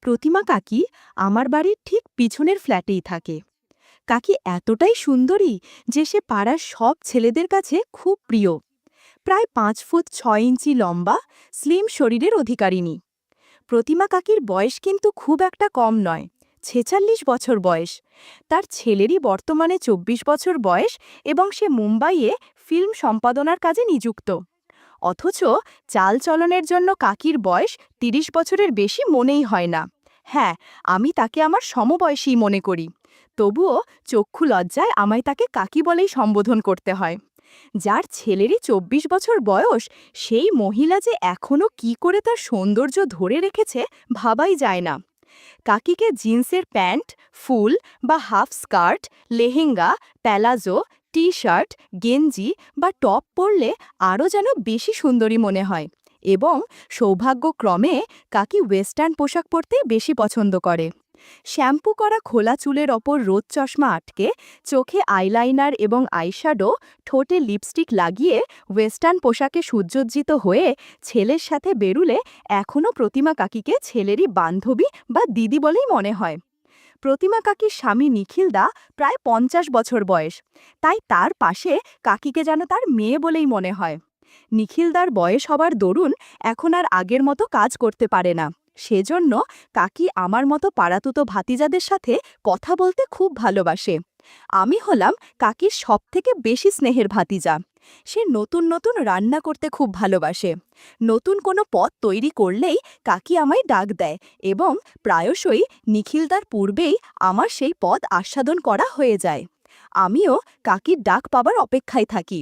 প্রতিমা কাকি আমার বাড়ির ঠিক পিছনের ফ্ল্যাটেই থাকে। কাকি এতটাই সুন্দরী যে সে পাড়ার সব ছেলেদের কাছে খুব প্রিয়। প্রায় ৫ ফুট ৬ ইঞ্চি লম্বা, স্লিম শরীরের অধিকারিণী। প্রতিমা কাকির বয়স কিন্তু খুব একটা কম নয়, ৪৬ বছর বয়স। তার ছেলেরই বর্তমানে ২৪ বছর বয়স এবং সে মুম্বাইয়ে ফিল্ম সম্পাদনার কাজে নিযুক্ত। অথচ চালচলনের জন্য কাকির বয়স ৩০ বছরের বেশি মনেই হয় না। হ্যাঁ, আমি তাকে আমার সমবয়সী মনে করি। তবুও চক্ষু লজ্জায় আমায় তাকে কাকি বলেই সম্বোধন করতে হয়। যার ছেলেরই ২৪ বছর বয়স, সেই মহিলা যে এখনও কি করে তার সৌন্দর্য ধরে রেখেছে ভাবাই যায় না। কাকিকে জিন্সের প্যান্ট, ফুল বা half skirt, lehenga, palazzo, T shirt, গেঞ্জি বা টপ পরলে আরও যেন বেশি সুন্দরী মনে হয়। এবং সৌভাগ্যক্রমে কাকি ওয়েস্টার্ন পোশাক পরতেই বেশি পছন্দ করে। শ্যাম্পু করা খোলা চুলের ওপর রোদ চশমা আটকে, চোখে আইলাইনার এবং আইশ্যাডো, ঠোঁটে লিপস্টিক লাগিয়ে ওয়েস্টার্ন পোশাকে সুজ্জজ্জিত হয়ে ছেলের সাথে বেরুলে এখনও প্রতিমা কাকিকে ছেলেরই বান্ধবী বা দিদি বলেই মনে হয়। প্রতিমা কাকির স্বামী নিখিলদা প্রায় ৫০ বছর বয়স, তাই তার পাশে কাকিকে যেন তার মেয়ে বলেই মনে হয়। নিখিলদার বয়স হবার দরুন এখন আর আগের মতো কাজ করতে পারে না। সেজন্য কাকি আমার মতো পাড়াতুতো ভাতিজাদের সাথে কথা বলতে খুব ভালোবাসে। আমি হলাম কাকির সবথেকে বেশি স্নেহের ভাতিজা। সে নতুন নতুন রান্না করতে খুব ভালোবাসে। নতুন কোনো পদ তৈরি করলেই কাকি আমায় ডাক দেয় এবং প্রায়শই নিখিলদার পূর্বেই আমার সেই পদ আস্বাদন করা হয়ে যায়। আমিও কাকির ডাক পাবার অপেক্ষায় থাকি।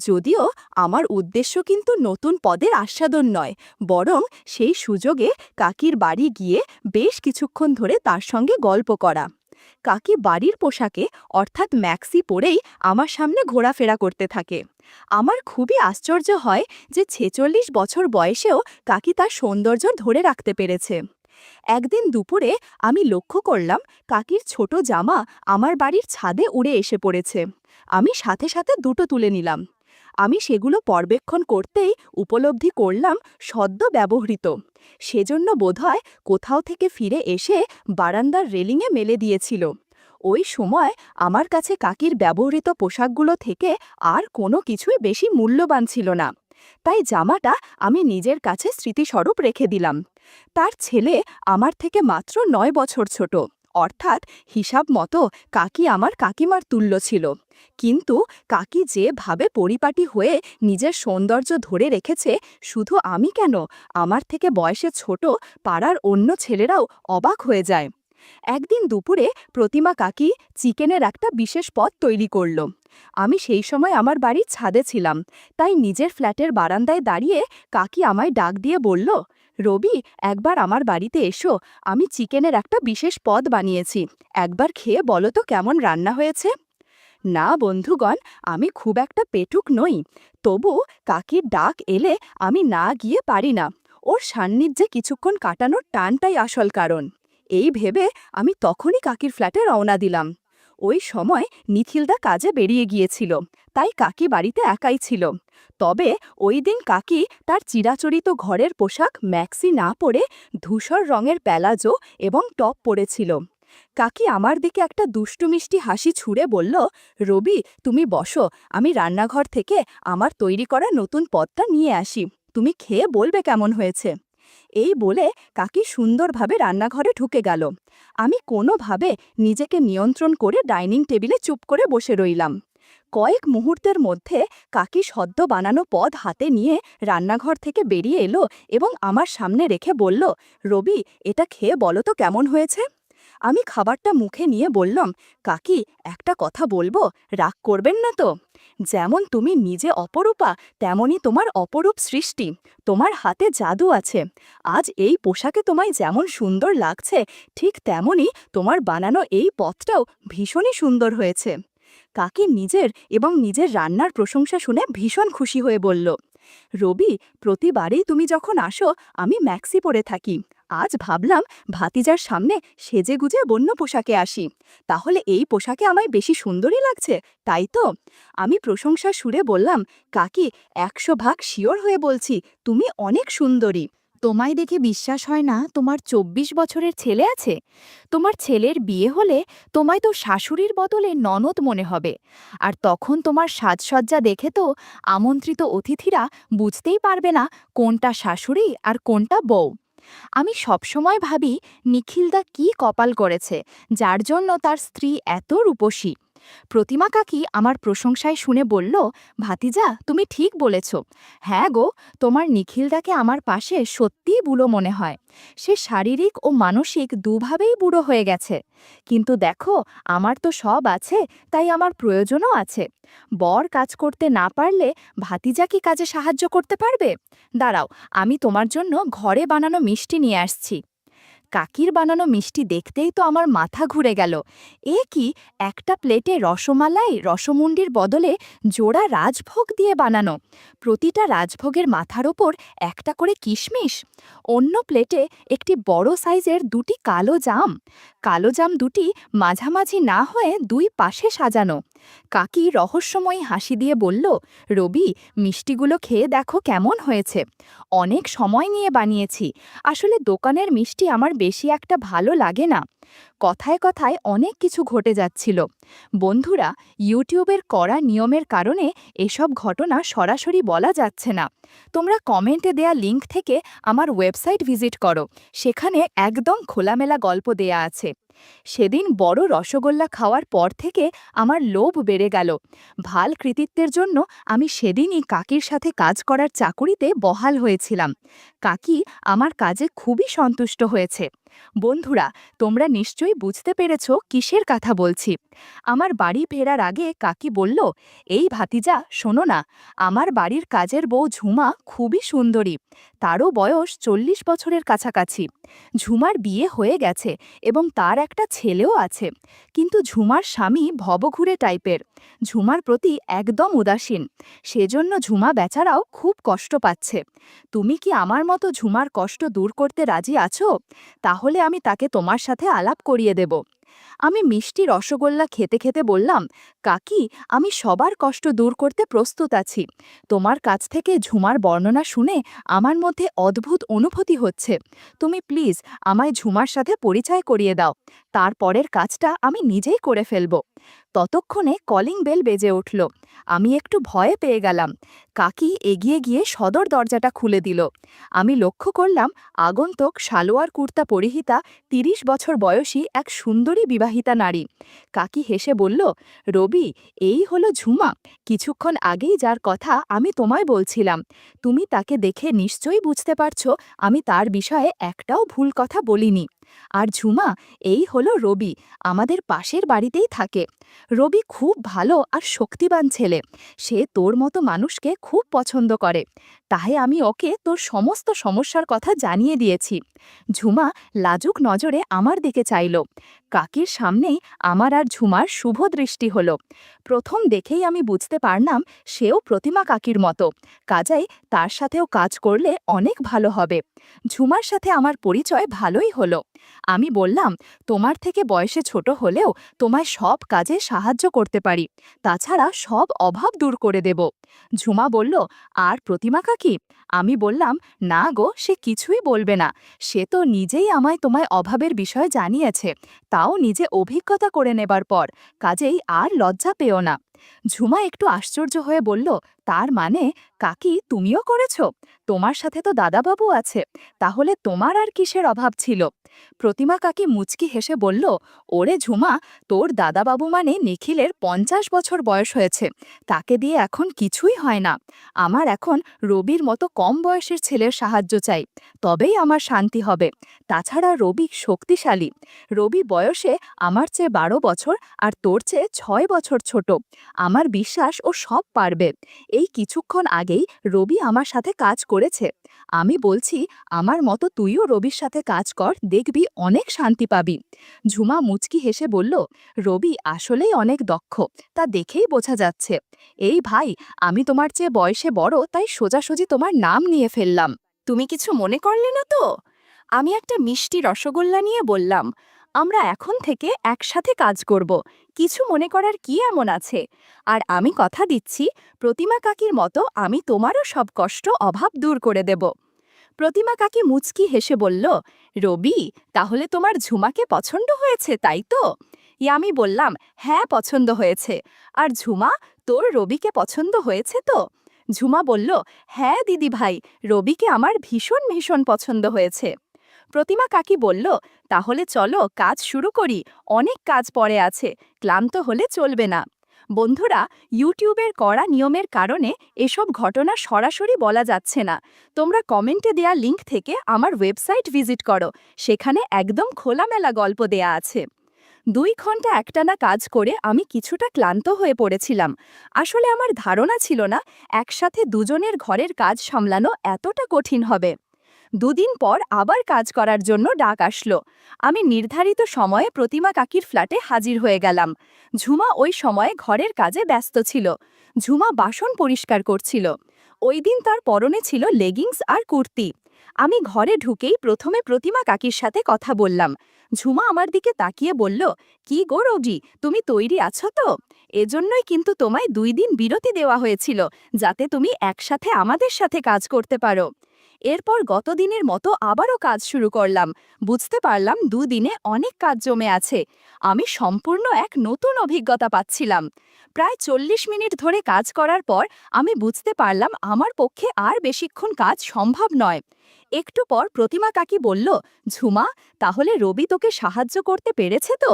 যদিও আমার উদ্দেশ্য কিন্তু নতুন পদের আস্বাদন নয়, বরং সেই সুযোগে কাকির বাড়ি গিয়ে বেশ কিছুক্ষণ ধরে তার সঙ্গে গল্প করা। কাকি বাড়ির পোশাকে অর্থাৎ ম্যাক্সি পরেই আমার সামনে ঘোরাফেরা করতে থাকে। আমার খুবই আশ্চর্য হয় যে ৪৬ বছর বয়সেও কাকি তার সৌন্দর্য ধরে রাখতে পেরেছে। একদিন দুপুরে আমি লক্ষ্য করলাম কাকির ছোট জামা আমার বাড়ির ছাদে উড়ে এসে পড়েছে। আমি সাথে সাথে দুটো তুলে নিলাম। আমি সেগুলো পর্যবেক্ষণ করতেই উপলব্ধি করলাম সদ্য ব্যবহৃত। সেজন্য বোধহয় কোথাও থেকে ফিরে এসে বারান্দার রেলিংয়ে মেলে দিয়েছিল। ওই সময় আমার কাছে কাকির ব্যবহৃত পোশাকগুলো থেকে আর কোনো কিছুই বেশি মূল্যবান ছিল না। তাই জামাটা আমি নিজের কাছে স্মৃতিস্বরূপ রেখে দিলাম। তার ছেলে আমার থেকে মাত্র ৯ বছর ছোট, অর্থাৎ হিসাব মতো কাকি আমার কাকিমার তুল্য ছিল। কিন্তু কাকি যেভাবে পরিপাটি হয়ে নিজের সৌন্দর্য ধরে রেখেছে, শুধু আমি কেন, আমার থেকে বয়সে ছোট পাড়ার অন্য ছেলেরাও অবাক হয়ে যায়। একদিন দুপুরে প্রতিমা কাকি চিকেনের একটা বিশেষ পদ তৈরি করল। আমি সেই সময় আমার বাড়ির ছাদে ছিলাম, তাই নিজের ফ্ল্যাটের বারান্দায় দাঁড়িয়ে কাকি আমায় ডাক দিয়ে বলল, রবি, একবার আমার বাড়িতে এসো, আমি চিকেনের একটা বিশেষ পদ বানিয়েছি, একবার খেয়ে বলো তো কেমন রান্না হয়েছে। না বন্ধুগণ, আমি খুব একটা পেটুক নই, তবু কাকির ডাক এলে আমি না গিয়ে পারি না। ওর সান্নিধ্যে কিছুক্ষণ কাটানোর টানটাই আসল কারণ। এই ভেবে আমি তখনই কাকির ফ্ল্যাটে রওনা দিলাম। ওই সময় নিখিলদা কাজে বেরিয়ে গিয়েছিল, তাই কাকি বাড়িতে একাই ছিল। তবে ওই দিন কাকি তার চিরাচরিত ঘরের পোশাক ম্যাক্সি না পরে ধূসর রঙের প্যালাজো এবং টপ পরেছিল। কাকি আমার দিকে একটা দুষ্টু মিষ্টি হাসি ছুঁড়ে বলল, রবি, তুমি বসো, আমি রান্নাঘর থেকে আমার তৈরি করা নতুন পদটা নিয়ে আসি, তুমি খেয়ে বলবে কেমন হয়েছে। এই বলে কাকি সুন্দরভাবে রান্নাঘরে ঢুকে গেল। আমি কোনোভাবে নিজেকে নিয়ন্ত্রণ করে ডাইনিং টেবিলে চুপ করে বসে রইলাম। কয়েক মুহূর্তের মধ্যে কাকি সদ্য বানানো পদ হাতে নিয়ে রান্নাঘর থেকে বেরিয়ে এলো এবং আমার সামনে রেখে বলল, রবি, এটা খেয়ে বলো তো কেমন হয়েছে। আমি খাবারটা মুখে নিয়ে বললাম, কাকি, একটা কথা বলবো, রাগ করবেন না তো। যেমন তুমি নিজে অপরূপা, তেমনই তোমার অপরূপ সৃষ্টি, তোমার হাতে জাদু আছে। আজ এই পোশাকে তোমায় যেমন সুন্দর লাগছে, ঠিক তেমনই তোমার বানানো এই পথটাও ভীষণই সুন্দর হয়েছে। কাকি নিজের এবং নিজের রান্নার প্রশংসা শুনে ভীষণ খুশি হয়ে বলল, রবি, প্রতিবারেই তুমি যখন আসো আমি ম্যাক্সি পরে থাকি, আজ ভাবলাম ভাতিজার সামনে সেজেগুজে বন্য পোশাকে আসি, তাহলে এই পোশাকে আমায় বেশি সুন্দরই লাগছে, তাই তো। আমি প্রশংসার সুরে বললাম, কাকি, ১০০ ভাগ শিওর হয়ে বলছি, তুমি অনেক সুন্দরী, তোমায় দেখে বিশ্বাস হয় না তোমার ২৪ বছরের ছেলে আছে। তোমার ছেলের বিয়ে হলে তোমায় তো শাশুড়ির বদলে ননদ মনে হবে। আর তখন তোমার সাজসজ্জা দেখে তো আমন্ত্রিত অতিথিরা বুঝতেই পারবে না কোনটা শাশুড়ি আর কোনটা বউ। আমি সবসময় ভাবি নিখিলদা কি কপাল করেছে, যার জন্য তার স্ত্রী এত রূপসী। প্রতিমা কাকি আমার প্রশংসায় শুনে বলল, ভাতিজা তুমি ঠিক বলেছ। হ্যাঁ গো, তোমার নিখিলদাকে আমার পাশে সত্যিই বুড়ো মনে হয়। সে শারীরিক ও মানসিক দুভাবেই বুড়ো হয়ে গেছে। কিন্তু দেখো, আমার তো সব আছে, তাই আমার প্রয়োজনও আছে। বর কাজ করতে না পারলে ভাতিজা কি কাজে সাহায্য করতে পারবে? দাঁড়াও, আমি তোমার জন্য ঘরে বানানো মিষ্টি নিয়ে আসছি। কাকির বানানো মিষ্টি দেখতেই তো আমার মাথা ঘুরে গেল। এ কি, একটা প্লেটে রসমালাই রসমুন্ডির বদলে জোড়া রাজভোগ দিয়ে বানানো, প্রতিটা রাজভোগের মাথার ওপর একটা করে কিশমিশ। অন্য প্লেটে একটি বড় সাইজের দুটি কালো জাম দুটি মাঝামাঝি না হয়ে দুই পাশে সাজানো। কাকি রহস্যময়ী হাসি দিয়ে বলল, রবি, মিষ্টিগুলো খেয়ে দেখো কেমন হয়েছে। অনেক সময় নিয়ে বানিয়েছি, আসলে দোকানের মিষ্টি আমার বেশি একটা ভালো লাগে না। কথায় কথায় অনেক কিছু ঘটে যাচ্ছিল। বন্ধুরা, ইউটিউবের কড়া নিয়মের কারণে এসব ঘটনা সরাসরি বলা যাচ্ছে না। তোমরা কমেন্টে দেয়া লিংক থেকে আমার ওয়েবসাইট ভিজিট করো, সেখানে একদম খোলামেলা গল্প দেয়া আছে। সেদিন বড় রসগোল্লা খাওয়ার পর থেকে আমার লোভ বেড়ে গেল। ভাল কৃতিত্বের জন্য আমি সেদিনই কাকির সাথে কাজ করার চাকুরিতে বহাল হয়েছিলাম। কাকি আমার কাজে খুবই সন্তুষ্ট হয়েছে। বন্ধুরা, তোমরা নিশ্চয়ই বুঝতে পেরেছ কিসের কথা বলছি। আমার বাড়ি ফেরার আগে কাকি বলল, এই ভাতিজা শোনো না, আমার বাড়ির কাজের বউ ঝুমা খুবই সুন্দরী, তারও বয়স ৪০ বছরের কাছাকাছি। ঝুমার বিয়ে হয়ে গেছে এবং তার একটা ছেলেও আছে, কিন্তু ঝুমার স্বামী ভবঘুরে টাইপের, ঝুমার প্রতি একদম উদাসীন। সেজন্য ঝুমা বেচারাও খুব কষ্ট পাচ্ছে। তুমি কি আমার মতো ঝুমার কষ্ট দূর করতে রাজি আছো? তাহলে আমি তাকে তোমার সাথে আলাপ করিয়ে দেব। আমি মিষ্টি রসগোল্লা খেতে খেতে বললাম, কাকি, আমি সবার কষ্ট দূর করতে প্রস্তুত আছি। তোমার কাছ থেকে ঝুমার বর্ণনা শুনে আমার মধ্যে অদ্ভুত অনুভূতি হচ্ছে। তুমি প্লিজ আমায় ঝুমার সাথে পরিচয় করিয়ে দাও, তারপরের কাজটা আমি নিজেই করে ফেলব। ততক্ষণে কলিং বেল বেজে উঠল। আমি একটু ভয়ে পেয়ে গেলাম। কাকি এগিয়ে গিয়ে সদর দরজাটা খুলে দিল। আমি লক্ষ্য করলাম আগন্তুক সালোয়ার কুর্তা পরিহিতা ৩০ বছর বয়সী এক সুন্দরী বিবাহিতা নারী। কাকি হেসে বলল, রবি, এই হলো ঝুমা, কিছুক্ষণ আগেই যার কথা আমি তোমায় বলছিলাম। তুমি তাকে দেখে নিশ্চয়ই বুঝতে পারছো আমি তার বিষয়ে একটাও ভুল কথা বলিনি। আর ঝুমা, এই হলো রবি, আমাদের পাশের বাড়িতেই থাকে। রবি খুব ভালো আর শক্তিবান ছেলে, সে তোর মতো মানুষকে খুব পছন্দ করে, তাই আমি ওকে তোর সমস্ত সমস্যার কথা জানিয়ে দিয়েছি। ঝুমা লাজুক নজরে আমার দিকে চাইল। কাকির সামনেই আমার আর ঝুমার শুভ দৃষ্টি হল। প্রথম দেখেই আমি বুঝতে পারলাম সেও প্রতিমা কাকির মতো, কাজেই তার সাথেও কাজ করলে অনেক ভালো হবে। ঝুমার সাথে আমার পরিচয় ভালোই হলো। আমি বললাম, তোমার থেকে বয়সে ছোট হলেও তোমায় সব কাজে সাহায্য করতে পারি, তাছাড়া সব অভাব দূর করে দেব। ঝুমা বলল, আর প্রতিমা কাকি? আমি বললাম, না গো, সে কিছুই বলবে না, সে তো নিজেই আমায় তোমায় অভাবের বিষয় জানিয়েছে, তাও নিজে অভিজ্ঞতা করে নেবার পর, কাজেই আর লজ্জা পেও না। ঝুমা একটু আশ্চর্য হয়ে বলল, তার মানে কাকি তুমিও করেছ? তোমার সাথে তো দাদাবাবু আছে, তাহলে তোমার আর কিসের অভাব ছিল? প্রতিমা কাকি মুচকি হেসে বলল, ওরে ঝুমা, তোর দাদাবাবু মানে নিখিলের ৫০ বছর বয়স হয়েছে, তাকে দিয়ে এখন কিছুই হয় না। আমার এখন রবির মতো কম বয়সের ছেলের সাহায্য চাই, তবেই আমার শান্তি হবে। তাছাড়া রবি শক্তিশালী, রবি বয়সে আমার চেয়ে ১২ বছর আর তোর চেয়ে ৬ বছর ছোট। আমার বিশ্বাস ও সব পারবে। এই কিছুক্ষণ আগেই রবি আমার সাথে কাজ করেছে। আমি বলছি, আমার মতো তুইও রবির সাথে কাজ কর, দেখবি অনেক শান্তি পাবি। ঝুমা মুচকি হেসে বলল, রবি আসলেই অনেক দক্ষ, তা দেখেই বোঝা যাচ্ছে। এই ভাই, আমি তোমার চেয়ে বয়সে বড়, তাই সোজাসুজি তোমার নাম নিয়ে ফেললাম। তুমি কিছু মনে করলে না তো? আমি একটা মিষ্টি রসগোল্লা নিয়ে বললাম, আমরা এখন থেকে একসাথে কাজ করব, কিছু মনে করার কি এমন আছে? আর আমি কথা দিচ্ছি, প্রতিমা কাকির মতো আমি তোমারও সব কষ্ট অভাব দূর করে দেব। প্রতিমা কাকি মুচকি হেসে বলল, রবি, তাহলে তোমার ঝুমাকে পছন্দ হয়েছে, তাই তো? আমি বললাম, হ্যাঁ, পছন্দ হয়েছে। আর ঝুমা, তোর রবিকে পছন্দ হয়েছে তো? ঝুমা বলল, হ্যাঁ দিদি ভাই, রবিকে আমার ভীষণ ভীষণ পছন্দ হয়েছে। প্রতিমা কাকি বলল, তাহলে চলো কাজ শুরু করি, অনেক কাজ পড়ে আছে, ক্লান্ত হলে চলবে না। বন্ধুরা, ইউটিউবের কড়া নিয়মের কারণে এসব ঘটনা সরাসরি বলা যাচ্ছে না। তোমরা কমেন্টে দেয়া লিংক থেকে আমার ওয়েবসাইট ভিজিট করো, সেখানে একদম খোলামেলা গল্প দেয়া আছে। 2 ঘন্টা একটানা কাজ করে আমি কিছুটা ক্লান্ত হয়ে পড়েছিলাম। আসলে আমার ধারণা ছিল না একসাথে দুজনের ঘরের কাজ সামলানো এতটা কঠিন হবে। 2 দিন পর আবার কাজ করার জন্য ডাক আসলো। আমি নির্ধারিত সময়ে প্রতিমা কাকির ফ্ল্যাটে হাজির হয়ে গেলাম। ঝুমা ওই সময়ে ঘরের কাজে ব্যস্ত ছিল। ঝুমা বাসন পরিষ্কার করছিল। ওই দিন তার পরনে ছিল লেগিংস আর কুর্তি। আমি ঘরে ঢুকেই প্রথমে প্রতিমা কাকির সাথে কথা বললাম। ঝুমা আমার দিকে তাকিয়ে বলল, কি গো রোজি, তুমি তৈরি আছো তো? এজন্যই কিন্তু তোমায় 2 দিন বিরতি দেওয়া হয়েছিল, যাতে তুমি একসাথে আমাদের সাথে কাজ করতে পারো। এরপর গত দিনের মতো আবারও কাজ শুরু করলাম। বুঝতে পারলাম 2 দিনে অনেক কাজ জমে আছে। আমি সম্পূর্ণ এক নতুন অভিজ্ঞতা পাচ্ছিলাম। প্রায় 40 মিনিট ধরে কাজ করার পর আমি বুঝতে পারলাম আমার পক্ষে আর বেশিক্ষণ কাজ সম্ভব নয়। একটু পর প্রতিমা কাকি বলল, ঝুমা, তাহলে রবি তোকে সাহায্য করতে পেরেছে তো?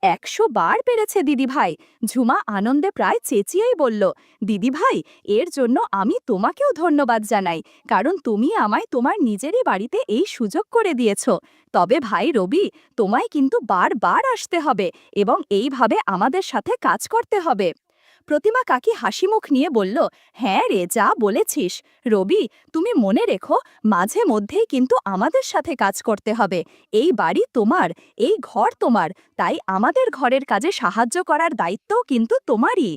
100 বার পেরেছে দিদি ভাই। ঝুমা আনন্দে প্রায় চেঁচিয়েই বলল, দিদি ভাই, এর জন্য আমি তোমাকেও ধন্যবাদ জানাই, কারণ তুমি আমায় তোমার নিজেরই বাড়িতে এই সুযোগ করে দিয়েছ। তবে ভাই রবি, তোমায় কিন্তু বারবার আসতে হবে এবং এইভাবে আমাদের সাথে কাজ করতে হবে। প্রতিমা কাকি হাসিমুখ নিয়ে বলল, হ্যাঁ রে, যা বলেছিস। রবি, তুমি মনে রেখো, মাঝে মধ্যেই কিন্তু আমাদের সাথে কাজ করতে হবে। এই বাড়ি তোমার, এই ঘর তোমার, তাই আমাদের ঘরের কাজে সাহায্য করার দায়িত্বও কিন্তু তোমারই।